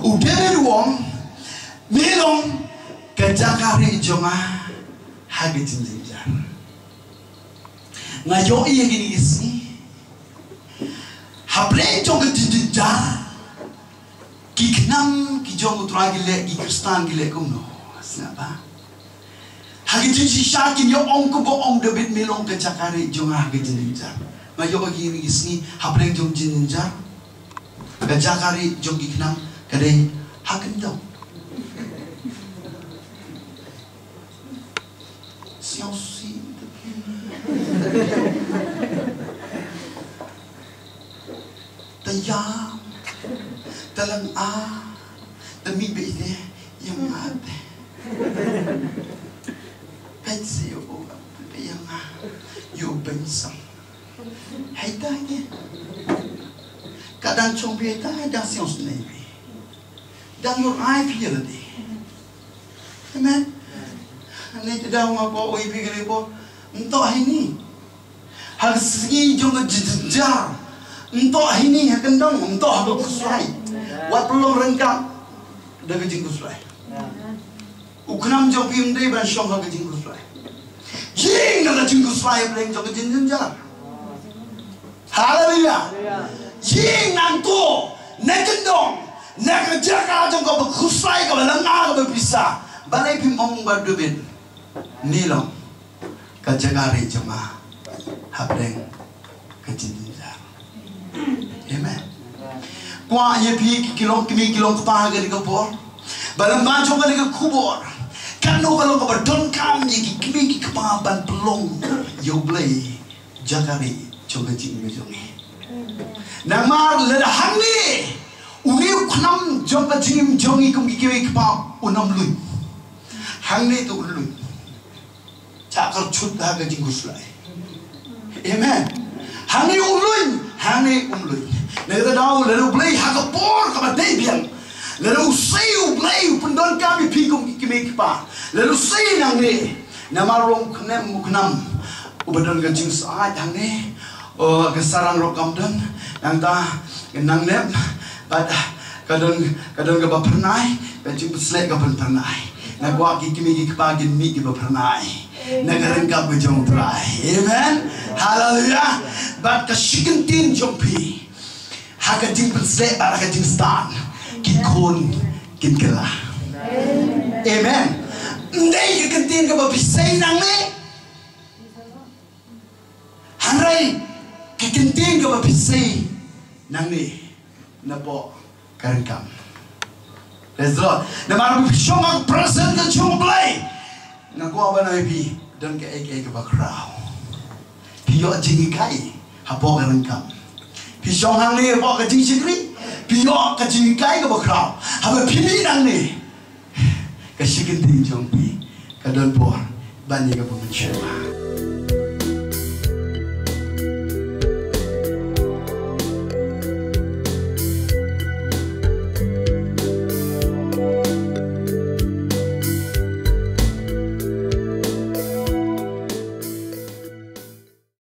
Udah wong milong kejakari jonga hagi jinjar. Ngayo iya gini isi. Haple jong jinjar. Kiknam kijong utra gile kikristan gile kuno. Kenapa? Hagi jinjar kin yo ong ko ong David milong kejakari jonga hagi jinjar. Ngayo gini isi haple jong jinjar. Kejakari jong kiknam kadai hakin dong. Siausi tayam talang demi bede yang ada pensi yo yang yo bensang hai tanya kadang chong beta ada siaus nebi dan your eye feel it amen. Ini tidak mengapa oi pikir ibu entah ini harus segi jong jejar entah ini kendang entah aku kusuai wat belum rengkang dah kejing kusuai uknam jong pim dei ban syong kejing kusuai jing dah kejing kusuai beleng jong kejing jejar haleluya jing nanto nekendong nekejaka jong kau kusuai kau lengar kau bisa balai pim ong berdubin nilong kajagari jema hableng kejinjar. Amen. Kwa ye pi kilong pa gari kapor. Balam banjo gari kubor. Kanu kalau ko berdon kam ye kimi kapa ban pelong yo blay jagari joga jing jongi. Namar leda hangi uni kunam joga jing jongi kum kimi kapa unam lui. Hangi tu lui. Cakar cut dah kejing kuslai. Amen. Hangi umlun. Negara daun lalu beli hakapor kabar debian. Lalu sayu beli pendon kami pingkum kimi kipa. Lalu sayu nangne. Nama rong kenam. Ubadon kejing saat nangne. Kesaran rokam dan nangta nangne. Pada kadang kaba pernai. Kejing beslek kaba pernai. Nagwa kimi kipa gini kipa pernai. Nagaran ka bujong try. Amen. Hallelujah. But kashikin tin jompi. Haka jing pensle baraka jing stan. Kikon kinkela. Amen. Ndai kikentin ka babisay nang me. Hanray kikentin ka babisay nang me. Napo karinkam. Let's go. Naman bishong ang present ka chung play. Ngaku apa nabi dan ke bakrau. Pio jingi kai hapo garangkam. Pisong hang ni hapo ke jingi sikri. Pio ke jingi kai ke bakrau. Hapo pini nang ni. Ke sikin ting jongpi ke don por banyak ke pemensyama.